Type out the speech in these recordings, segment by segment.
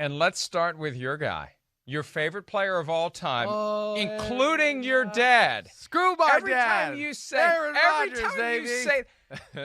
And let's start with your guy. Your favorite player of all time, including your dad. Screw my every dad. Time you say, Aaron every Rodgers, time baby. you say,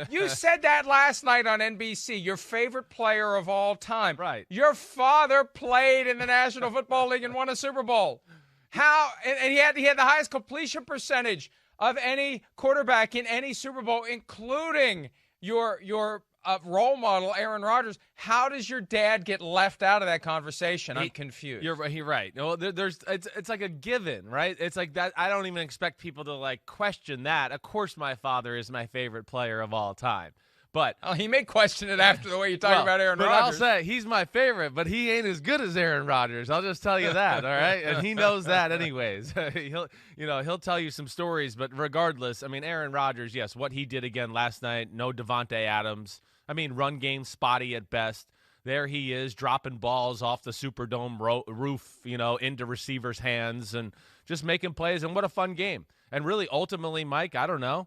you said that last night on NBC. Your favorite player of all time. Right. Your father played in the National Football League and won a Super Bowl. How? And he had the highest completion percentage of any quarterback in any Super Bowl, including your role model, Aaron Rodgers. How does your dad get left out of that conversation? I'm confused. You're right. No, it's like a given, right? It's like that. I don't even expect people to like question that. Of course, my father is my favorite player of all time. But he may question it after the way you talk about Aaron Rodgers. But I'll say he's my favorite, but he ain't as good as Aaron Rodgers. I'll just tell you that, all right? And he knows that anyways. He'll tell you some stories, but regardless, I mean, Aaron Rodgers, yes, what he did again last night, no Devontae Adams. I mean, run game spotty at best. There he is dropping balls off the Superdome roof, into receivers' hands and just making plays. And what a fun game. And really, ultimately, Mike, I don't know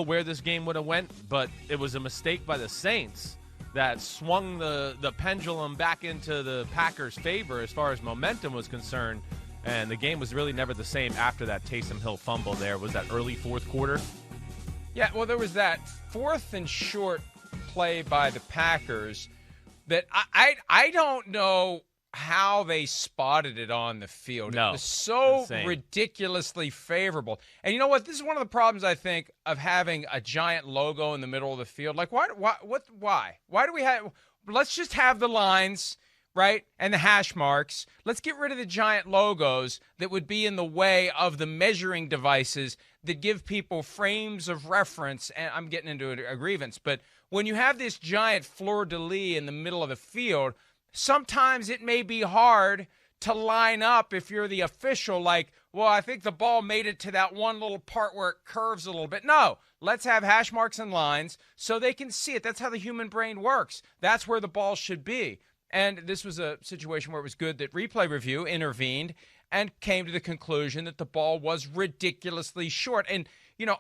where this game would have went, but it was a mistake by the Saints that swung the pendulum back into the Packers' favor as far as momentum was concerned. And the game was really never the same after that Taysom Hill fumble there. Was that early fourth quarter? Yeah, well, there was that fourth and short play by the Packers that I don't know how they spotted it on the field. No, it was so insane. Ridiculously favorable. And you know what? This is one of the problems, I think, of having a giant logo in the middle of the field. Like, why do we have – let's just have the lines, right, and the hash marks. Let's get rid of the giant logos that would be in the way of the measuring devices that give people frames of reference. And I'm getting into a grievance. But when you have this giant fleur-de-lis in the middle of the field – sometimes it may be hard to line up if you're the official, like, well, I think the ball made it to that one little part where it curves a little bit. No, let's have hash marks and lines so they can see it. That's how the human brain works. That's where the ball should be. And this was a situation where it was good that replay review intervened and came to the conclusion that the ball was ridiculously short. And,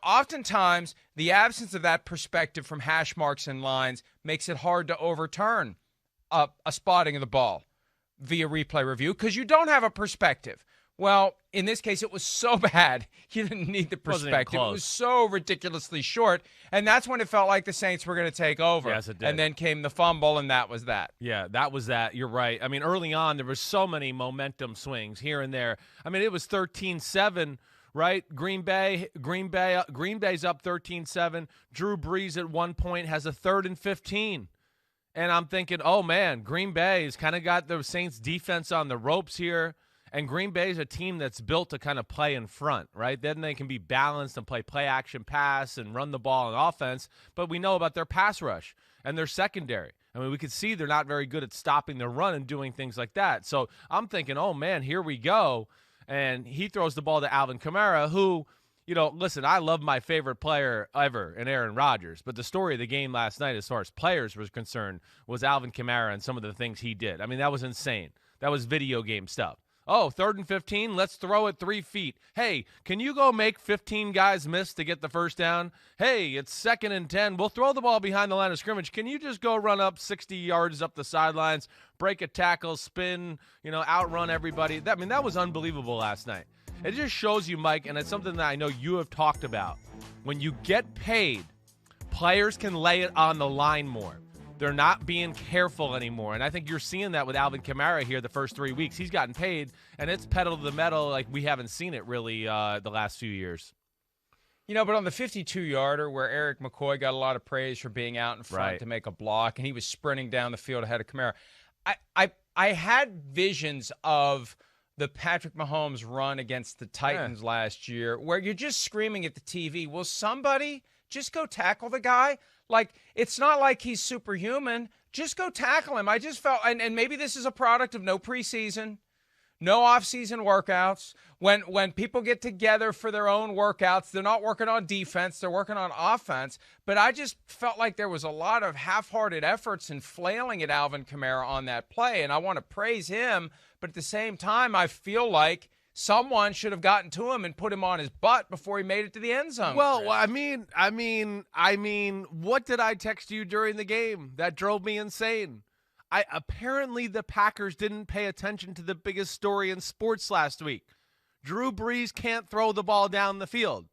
oftentimes the absence of that perspective from hash marks and lines makes it hard to overturn a spotting of the ball via replay review because you don't have a perspective. Well, in this case, it was so bad, you didn't need the perspective. It was so ridiculously short, and that's when it felt like the Saints were going to take over. Yes, it did. And then came the fumble, and that was that. Yeah, that was that. You're right. I mean, early on, there were so many momentum swings here and there. I mean, it was 13-7, right? Green Bay's up 13-7. Drew Brees at one point has a 3rd and 15. And I'm thinking, oh, man, Green Bay's kind of got the Saints defense on the ropes here. And Green Bay's a team that's built to kind of play in front, right? Then they can be balanced and play action pass and run the ball on offense. But we know about their pass rush and their secondary. I mean, we could see they're not very good at stopping the run and doing things like that. So I'm thinking, oh, man, here we go. And he throws the ball to Alvin Kamara, who – listen, I love my favorite player ever in Aaron Rodgers, but the story of the game last night as far as players was concerned was Alvin Kamara and some of the things he did. I mean, that was insane. That was video game stuff. Oh, 3rd and 15, let's throw it 3 feet. Hey, can you go make 15 guys miss to get the first down? Hey, it's 2nd and 10. We'll throw the ball behind the line of scrimmage. Can you just go run up 60 yards up the sidelines, break a tackle, spin, outrun everybody? That was unbelievable last night. It just shows you, Mike, and it's something that I know you have talked about. When you get paid, players can lay it on the line more. They're not being careful anymore. And I think you're seeing that with Alvin Kamara here the first 3 weeks. He's gotten paid, and it's pedal to the metal like we haven't seen it really the last few years. But on the 52-yarder where Eric McCoy got a lot of praise for being out in front to make a block, and he was sprinting down the field ahead of Kamara, I had visions of the Patrick Mahomes run against the Titans last year where you're just screaming at the TV, will somebody just go tackle the guy? Like, it's not like he's superhuman. Just go tackle him. I just felt, and maybe this is a product of no preseason, no off-season workouts. When people get together for their own workouts, they're not working on defense, they're working on offense. But I just felt like there was a lot of half-hearted efforts and flailing at Alvin Kamara on that play, and I want to praise him. But at the same time, I feel like someone should have gotten to him and put him on his butt before he made it to the end zone. Well, I mean, what did I text you during the game that drove me insane? Apparently the Packers didn't pay attention to the biggest story in sports last week. Drew Brees can't throw the ball down the field.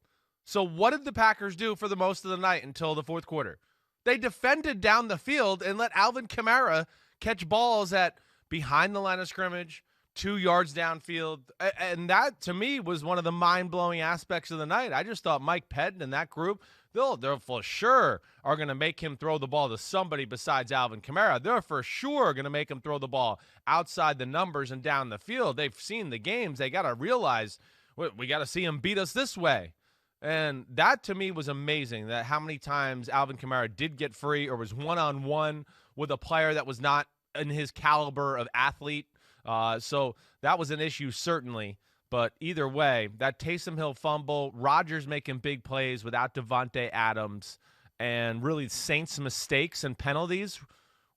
So what did the Packers do for the most of the night until the fourth quarter? They defended down the field and let Alvin Kamara catch balls at behind the line of scrimmage, 2 yards downfield. And that, to me, was one of the mind-blowing aspects of the night. I just thought Mike Pettin and that group, they're for sure are going to make him throw the ball to somebody besides Alvin Kamara. They're for sure going to make him throw the ball outside the numbers and down the field. They've seen the games. They got to realize we got to see him beat us this way. And that, to me, was amazing, that how many times Alvin Kamara did get free or was one-on-one with a player that was not in his caliber of athlete. So that was an issue, certainly. But either way, that Taysom Hill fumble, Rodgers making big plays without Devontae Adams, and really Saints' mistakes and penalties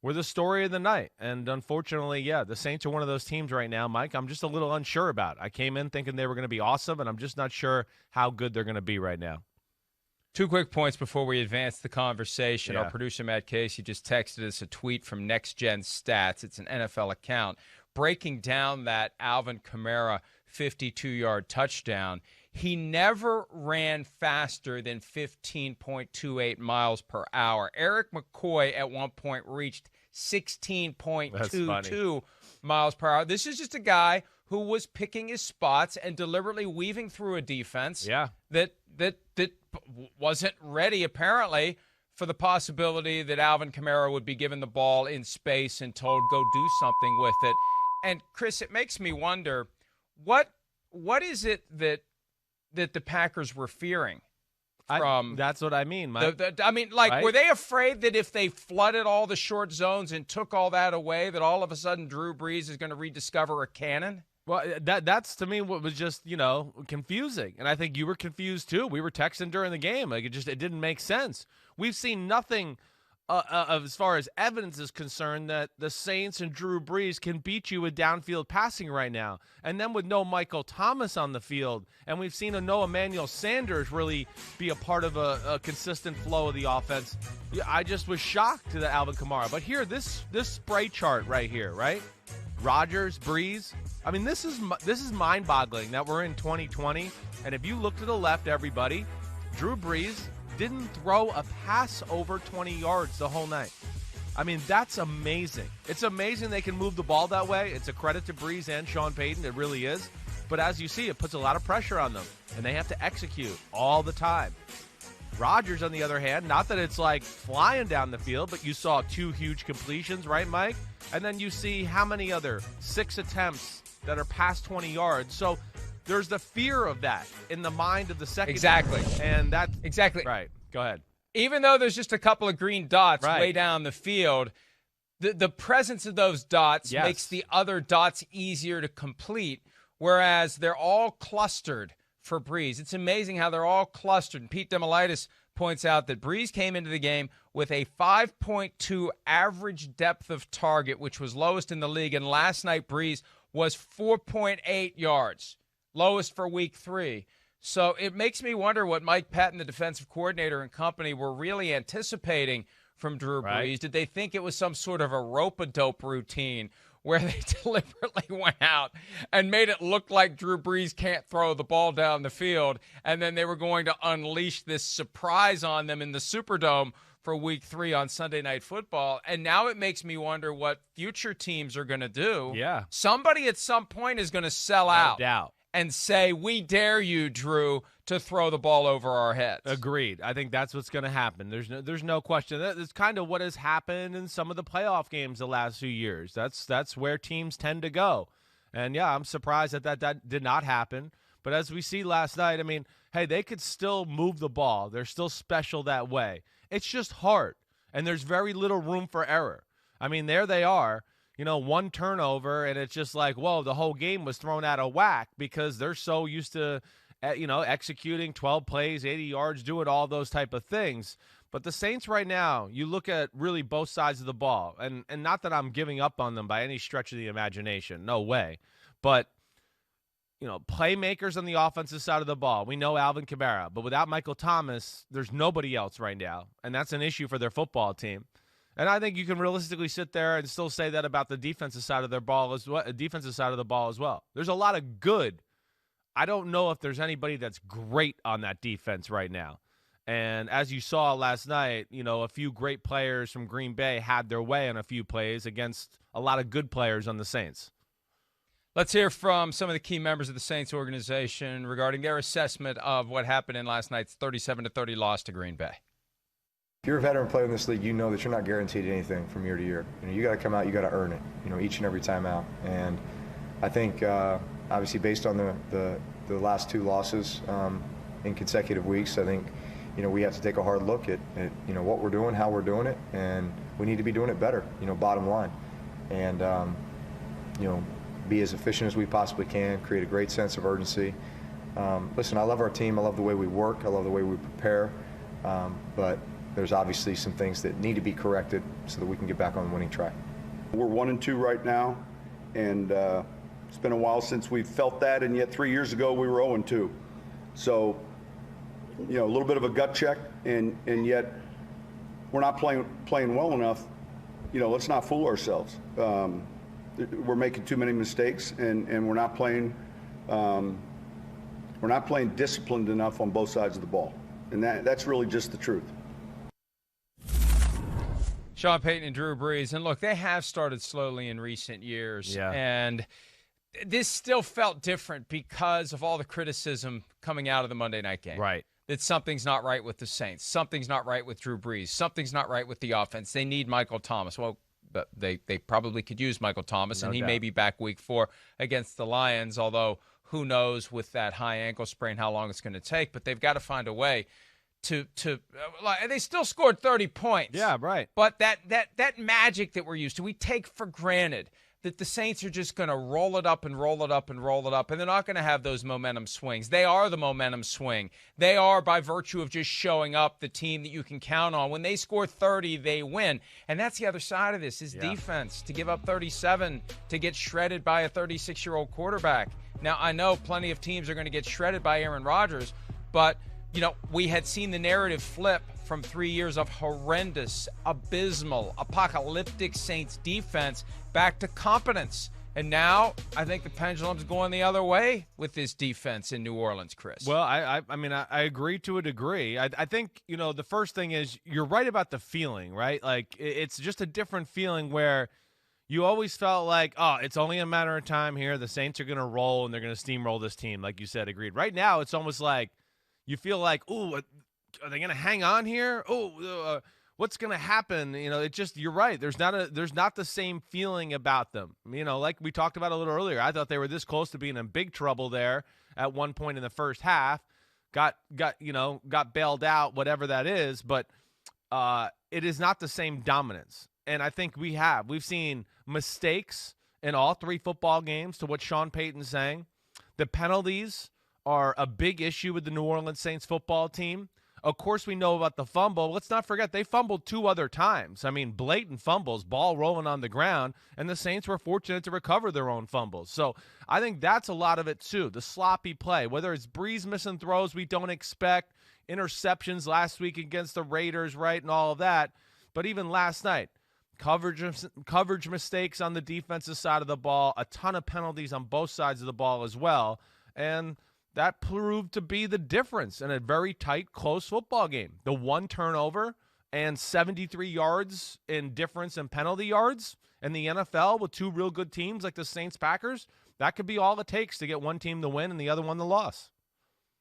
were the story of the night. And unfortunately, yeah, the Saints are one of those teams right now, Mike, I'm just a little unsure about. I came in thinking they were going to be awesome, and I'm just not sure how good they're going to be right now. 2 quick points before we advance the conversation. Yeah. Our producer, Matt Casey, just texted us a tweet from Next Gen Stats. It's an NFL account breaking down that Alvin Kamara 52-yard touchdown. He never ran faster than 15.28 miles per hour. Eric McCoy at one point reached 16.22 miles per hour. This is just a guy who was picking his spots and deliberately weaving through a defense that wasn't ready, apparently, for the possibility that Alvin Kamara would be given the ball in space and told, go do something with it. And, Chris, it makes me wonder, what is it that the Packers were fearing from? That's what I mean, Mike. Right? Were they afraid that if they flooded all the short zones and took all that away, that all of a sudden Drew Brees is going to rediscover a cannon? Well, that's to me what was just, confusing. And I think you were confused too. We were texting during the game. It didn't make sense. We've seen nothing as far as evidence is concerned that the Saints and Drew Brees can beat you with downfield passing right now. And then with no Michael Thomas on the field, and we've seen no Emmanuel Sanders really be a part of a consistent flow of the offense. I just was shocked to the Alvin Kamara. But here, this spray chart right here, right? Rodgers, Brees. I mean, this is mind-boggling that we're in 2020. And if you look to the left, everybody, Drew Brees didn't throw a pass over 20 yards the whole night. I mean, that's amazing. It's amazing they can move the ball that way. It's a credit to Brees and Sean Payton. It really is. But as you see, it puts a lot of pressure on them, and they have to execute all the time. Rodgers, on the other hand, not that it's like flying down the field, but you saw 2 huge completions, right, Mike? And then you see how many other 6 attempts that are past 20 yards. So there's the fear of that in the mind of the second. Exactly. And that's exactly right. Go ahead. Even though there's just a couple of green dots way down the field, the presence of those dots makes the other dots easier to complete, whereas they're all clustered for Brees. It's amazing how they're all clustered. And Pete Demolitis points out that Brees came into the game with a 5.2 average depth of target, which was lowest in the league. And last night, Brees was 4.8 yards, lowest for week 3. So it makes me wonder what Mike Patton, the defensive coordinator and company, were really anticipating from Drew Brees. Did they think it was some sort of a rope-a-dope routine where they deliberately went out and made it look like Drew Brees can't throw the ball down the field, and then they were going to unleash this surprise on them in the Superdome for week 3 on Sunday Night Football? And now it makes me wonder what future teams are going to do. Yeah. Somebody at some point is going to sell out. No doubt. And say, we dare you, Drew, to throw the ball over our heads. Agreed. I think that's what's going to happen. There's no question. That's kind of what has happened in some of the playoff games the last few years. That's where teams tend to go. And, yeah, I'm surprised that did not happen. But as we see last night, I mean, hey, they could still move the ball. They're still special that way. It's just hard, and there's very little room for error. I mean, there they are. One turnover, and it's just like, whoa, the whole game was thrown out of whack because they're so used to, executing 12 plays, 80 yards, doing all those type of things. But the Saints right now, you look at really both sides of the ball, and not that I'm giving up on them by any stretch of the imagination, no way. But, playmakers on the offensive side of the ball. We know Alvin Kamara, but without Michael Thomas, there's nobody else right now, and that's an issue for their football team. And I think you can realistically sit there and still say that about the defensive side of their ball as well. Defensive side of the ball as well. There's a lot of good. I don't know if there's anybody that's great on that defense right now. And as you saw last night, a few great players from Green Bay had their way on a few plays against a lot of good players on the Saints. Let's hear from some of the key members of the Saints organization regarding their assessment of what happened in last night's 37-30 loss to Green Bay. If you're a veteran player in this league, you know that you're not guaranteed anything from year to year. You got to come out, you got to earn it, each and every time out. And I think, obviously, based on the last two losses in consecutive weeks, I think, we have to take a hard look at what we're doing, how we're doing it, and we need to be doing it better, bottom line. And, be as efficient as we possibly can, create a great sense of urgency. Listen, I love our team. I love the way we work. I love the way we prepare. But there's obviously some things that need to be corrected so that we can get back on the winning track. We're 1-2 right now, and it's been a while since we've felt that, and yet 3 years ago we were 0-2. So, a little bit of a gut check, and yet we're not playing well enough. Let's not fool ourselves. We're making too many mistakes, and we're not playing disciplined enough on both sides of the ball, and that's really just the truth. Sean Payton and Drew Brees, and look, they have started slowly in recent years, and this still felt different because of all the criticism coming out of the Monday night game. Right. That something's not right with the Saints, something's not right with Drew Brees, something's not right with the offense. They need Michael Thomas. Well, but they probably could use Michael Thomas, and he may be back week 4 against the Lions, although who knows with that high ankle sprain how long it's going to take. But they've got to find a way to they still scored 30 points. Yeah, right. But that magic that we're used to, we take for granted that the Saints are just going to roll it up and roll it up and roll it up, and they're not going to have those momentum swings. They are the momentum swing. They are, by virtue of just showing up, the team that you can count on. When they score 30, they win. And that's the other side of this, is defense. To give up 37, to get shredded by a 36-year-old quarterback. Now, I know plenty of teams are going to get shredded by Aaron Rodgers, but we had seen the narrative flip from 3 years of horrendous, abysmal, apocalyptic Saints defense back to competence. And now I think the pendulum's going the other way with this defense in New Orleans, Chris. Well, I agree to a degree. I think, the first thing is you're right about the feeling, right? Like, it's just a different feeling where you always felt like, it's only a matter of time here. The Saints are going to roll, and they're going to steamroll this team, like you said, agreed. Right now, it's almost like you feel like, ooh, are they going to hang on here? What's going to happen? It's just, you're right. There's not the same feeling about them. Like we talked about a little earlier, I thought they were this close to being in big trouble there at one point in the first half. Got bailed out, whatever that is, but it is not the same dominance. And I think we've seen mistakes in all 3 football games, to what Sean Payton's saying. The penalties are a big issue with the New Orleans Saints football team. Of course, we know about the fumble. Let's not forget, they fumbled 2 other times. I mean, blatant fumbles, ball rolling on the ground, and the Saints were fortunate to recover their own fumbles. So I think that's a lot of it, too. The sloppy play, whether it's Brees missing throws we don't expect, interceptions last week against the Raiders, right, and all of that. But even last night, coverage mistakes on the defensive side of the ball, a ton of penalties on both sides of the ball as well. And that proved to be the difference in a very tight, close football game. The 1 turnover and 73 yards in difference in penalty yards in the NFL with 2 real good teams like the Saints-Packers, that could be all it takes to get one team to win and the other one to lose.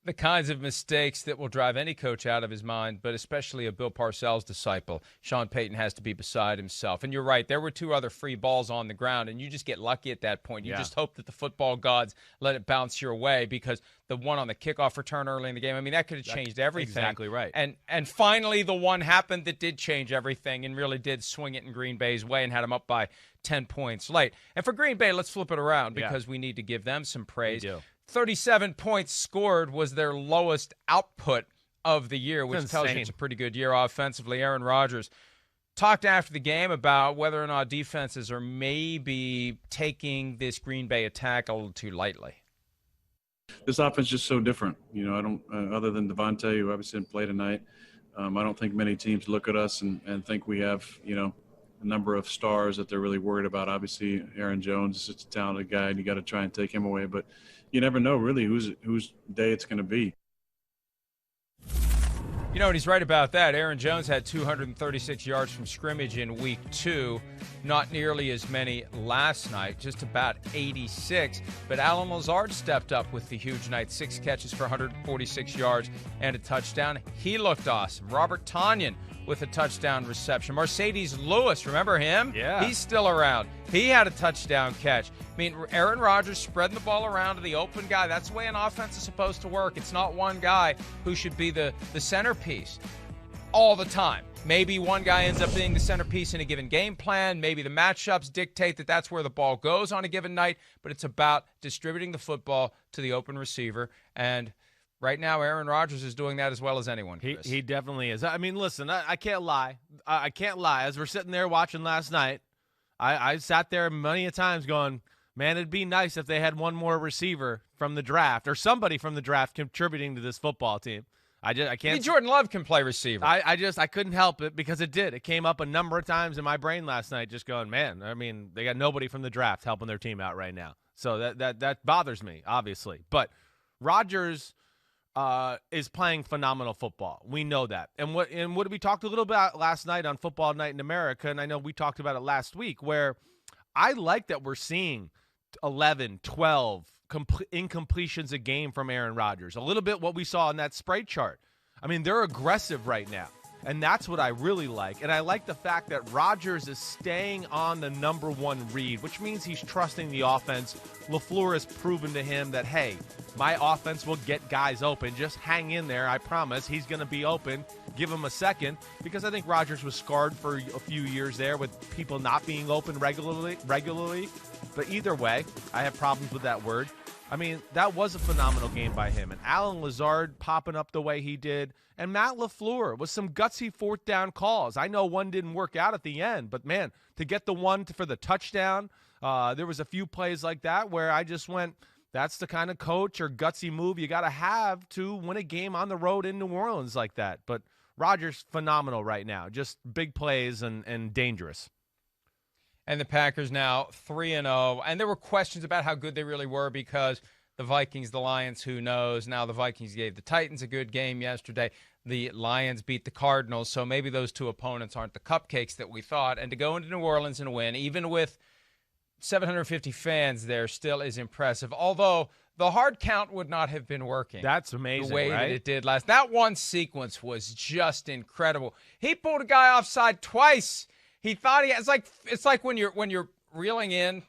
The kinds of mistakes that will drive any coach out of his mind, but especially a Bill Parcells disciple. Sean Payton has to be beside himself. And you're right, there were 2 other free balls on the ground, and you just get lucky at that point. You just hope that the football gods let it bounce your way, because the one on the kickoff return early in the game, that could have changed everything. Exactly right. And finally, the one happened that did change everything and really did swing it in Green Bay's way and had them up by 10 points late. And for Green Bay, let's flip it around, because we need to give them some praise. We do. 37 points scored was their lowest output of the year, which tells you it's a pretty good year offensively. Aaron Rodgers talked after the game about whether or not defenses are maybe taking this Green Bay attack a little too lightly. This offense is just so different. I don't, other than Devontae, who obviously didn't play tonight, I don't think many teams look at us and think we have, number of stars that they're really worried about. Obviously, Aaron Jones is such a talented guy, and you got to try and take him away. But you never know really whose day it's going to be. You know, and he's right about that. Aaron Jones had 236 yards from scrimmage in week 2. Not nearly as many last night, just about 86. But Allen Lazard stepped up with the huge night. 6 catches for 146 yards and a touchdown. He looked awesome. Robert Tonyan with a touchdown reception. Mercedes Lewis, remember him? Yeah. He's still around. He had a touchdown catch. I mean, Aaron Rodgers spreading the ball around to the open guy. That's the way an offense is supposed to work. It's not one guy who should be the centerpiece all the time. Maybe one guy ends up being the centerpiece in a given game plan. Maybe the matchups dictate that that's where the ball goes on a given night. But it's about distributing the football to the open receiver. And right now, Aaron Rodgers is doing that as well as anyone, Chris. He definitely is. I mean, listen, I can't lie. I can't lie. As we're sitting there watching last night, I sat there many a times going, man, it'd be nice if they had one more receiver from the draft or somebody from the draft contributing to this football team. I can't. I mean, Jordan Love can play receiver. I couldn't help it because it did. It came up a number of times in my brain last night just going, man, I mean, they got nobody from the draft helping their team out right now. So that bothers me, obviously. But Rodgers is playing phenomenal football. We know that. And what we talked a little bit about last night on Football Night in America, and I know we talked about it last week, where I like that we're seeing 11, 12 incompletions a game from Aaron Rodgers. A little bit what we saw in that spray chart. I mean, they're aggressive right now. And that's what I really like. And I like the fact that Rodgers is staying on the number one read, which means he's trusting the offense. LaFleur has proven to him that, hey, my offense will get guys open. Just hang in there. I promise he's going to be open. Give him a second. Because I think Rodgers was scarred for a few years there with people not being open regularly. But either way, I have problems with that word. I mean, that was a phenomenal game by him. And Allen Lazard popping up the way he did. And Matt LaFleur with some gutsy fourth down calls. I know one didn't work out at the end, but, man, to get the one for the touchdown, there was a few plays like that where I just went, that's the kind of coach or gutsy move you got to have to win a game on the road in New Orleans like that. But Rodgers, phenomenal right now. Just big plays and dangerous. And the Packers now 3-0. And there were questions about how good they really were because the Vikings, the Lions, who knows? Now the Vikings gave the Titans a good game yesterday. The Lions beat the Cardinals. So maybe those two opponents aren't the cupcakes that we thought. And to go into New Orleans and win, even with 750 fans there, still is impressive. Although the hard count would not have been working. That's amazing, the way right? that it did last. That one sequence was just incredible. He pulled a guy offside twice. He thought it's like when you're reeling in,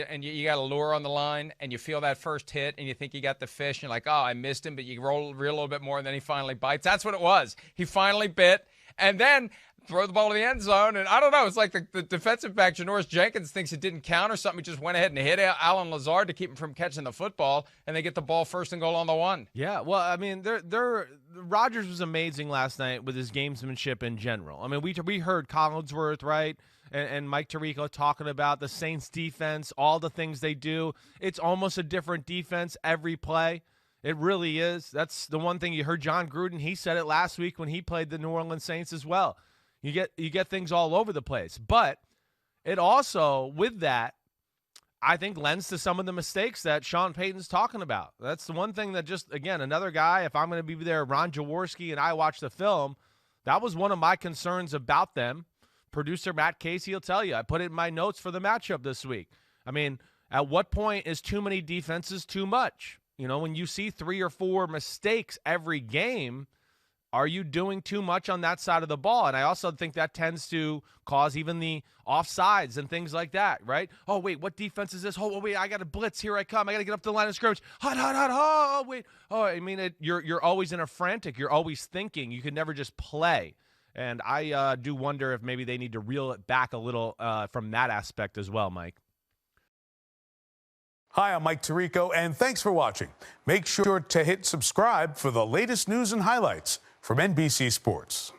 and you got a lure on the line, and you feel that first hit, and you think you got the fish, and you're like, oh, I missed him, but you reel a little bit more, and then he finally bites. That's what it was. He finally bit, and then throw the ball to the end zone, and I don't know. It's like the defensive back, Janoris Jenkins, thinks it didn't count or something. He just went ahead and hit Allen Lazard to keep him from catching the football, and they get the ball first and goal on the one. Yeah, well, I mean, Rodgers was amazing last night with his gamesmanship in general. I mean, we heard Collinsworth, right, and Mike Tirico talking about the Saints defense, all the things they do. It's almost a different defense every play. It really is. That's the one thing you heard John Gruden. He said it last week when he played the New Orleans Saints as well. You get things all over the place. But it also, with that, I think lends to some of the mistakes that Sean Payton's talking about. That's the one thing that just, again, another guy, if I'm going to be there, Ron Jaworski, and I watch the film, that was one of my concerns about them. Producer Matt Casey will tell you. I put it in my notes for the matchup this week. I mean, at what point is too many defenses too much? You know, when you see 3 or 4 mistakes every game, are you doing too much on that side of the ball? And I also think that tends to cause even the offsides and things like that, right? Oh, wait, what defense is this? Oh, wait, I got a blitz. Here I come. I got to get up to the line of scrimmage. Hot. Oh, wait. Oh, I mean, you're always in a frantic. You're always thinking. You can never just play. And I do wonder if maybe they need to reel it back a little from that aspect as well, Mike. Hi, I'm Mike Tirico, and thanks for watching. Make sure to hit subscribe for the latest news and highlights from NBC Sports.